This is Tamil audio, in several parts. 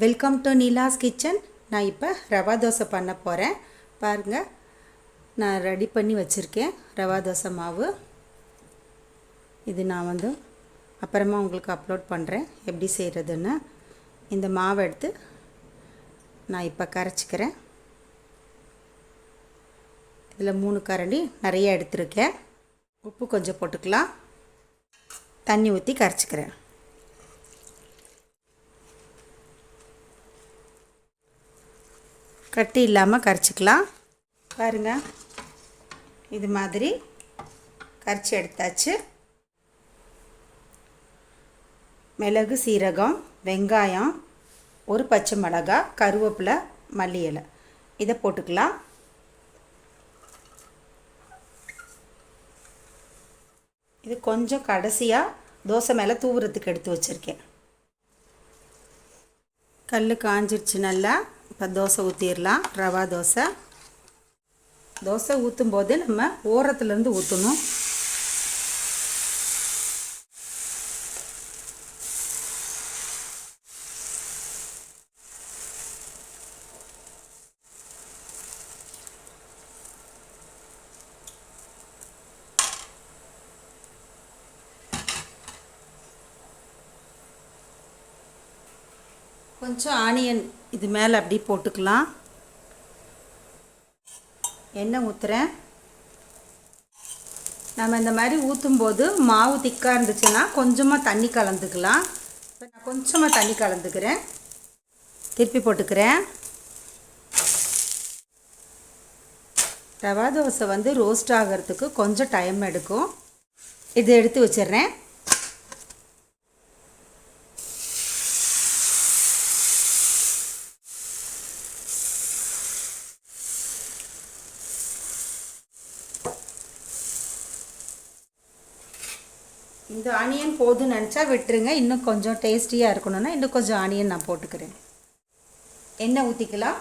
Welcome to Neela's kitchen. நான் இப்போ ரவா தோசை பண்ண போகிறேன். பாருங்கள், நான் ரெடி பண்ணி வச்சுருக்கேன் ரவா தோசை மாவு. இது நான் அப்புறமா உங்களுக்கு அப்லோட் பண்ணுறேன் எப்படி செய்கிறதுன்னு. இந்த மாவை எடுத்து நான் இப்போ கரைச்சிக்கிறேன். இதில் 3 கரண்டி நிறைய எடுத்துருக்கேன். உப்பு கொஞ்சம் போட்டுக்கலாம். தண்ணி ஊற்றி கரைச்சிக்கிறேன். கட்டி இல்லாமல் கரைச்சிக்கலாம். பாருங்கள், இது மாதிரி கரைச்சி எடுத்தாச்சு. மிளகு, சீரகம், வெங்காயம், ஒரு பச்சை மிளகாய், கருவேப்பிலை, மல்லி இலை இதை போட்டுக்கலாம். இது கொஞ்சம் கடைசியாக தோசை மேலே தூவுறதுக்கு எடுத்து வச்சுருக்கேன். கல் காஞ்சிடுச்சு நல்லா. இப்போ தோசை ஊற்றிடலாம். ரவா தோசை. தோசை ஊற்றும் போது நம்ம ஓரத்துலேருந்து ஊற்றணும். கொஞ்சம் ஆனியன் இது மேலே அப்படி போட்டுக்கலாம். எண்ணெய் ஊற்றுறேன். நம்ம இந்த மாதிரி ஊற்றும்போது மாவு திக்காக இருந்துச்சுன்னா கொஞ்சமாக தண்ணி கலந்துக்கலாம். இப்போ நான் கொஞ்சமாக தண்ணி கலந்துக்கிறேன். திருப்பி போட்டுக்கிறேன். ரவா தோசை ரோஸ்ட் ஆகிறதுக்கு கொஞ்சம் டைம் எடுக்கும். இது எடுத்து வச்சிடுறேன். இந்த ஆனியன் போதும்னு நினச்சா விட்டுருங்க. இன்னும் கொஞ்சம் டேஸ்டியாக இருக்கணும்னா இன்னும் கொஞ்சம் ஆனியன் நான் போட்டுக்கிறேன். எண்ணெய் ஊற்றிக்கலாம்.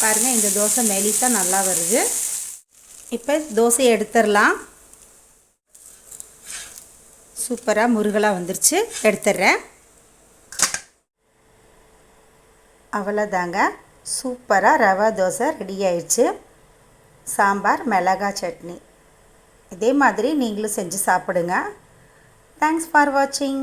பாருங்கள், இந்த தோசை மெலிசாக நல்லா வருது. இப்போ தோசையை எடுத்துடலாம். சூப்பராக முருகலாக வந்துருச்சு. எடுத்துடுறேன். அவ்வளோதாங்க, சூப்பராக ரவா தோசை ரெடி ஆயிடுச்சு. சாம்பார், மிளகாய் சட்னி. இதே மாதிரி நீங்களும் செஞ்சு சாப்பிடுங்க. தேங்க்ஸ் ஃபார் வாட்சிங்.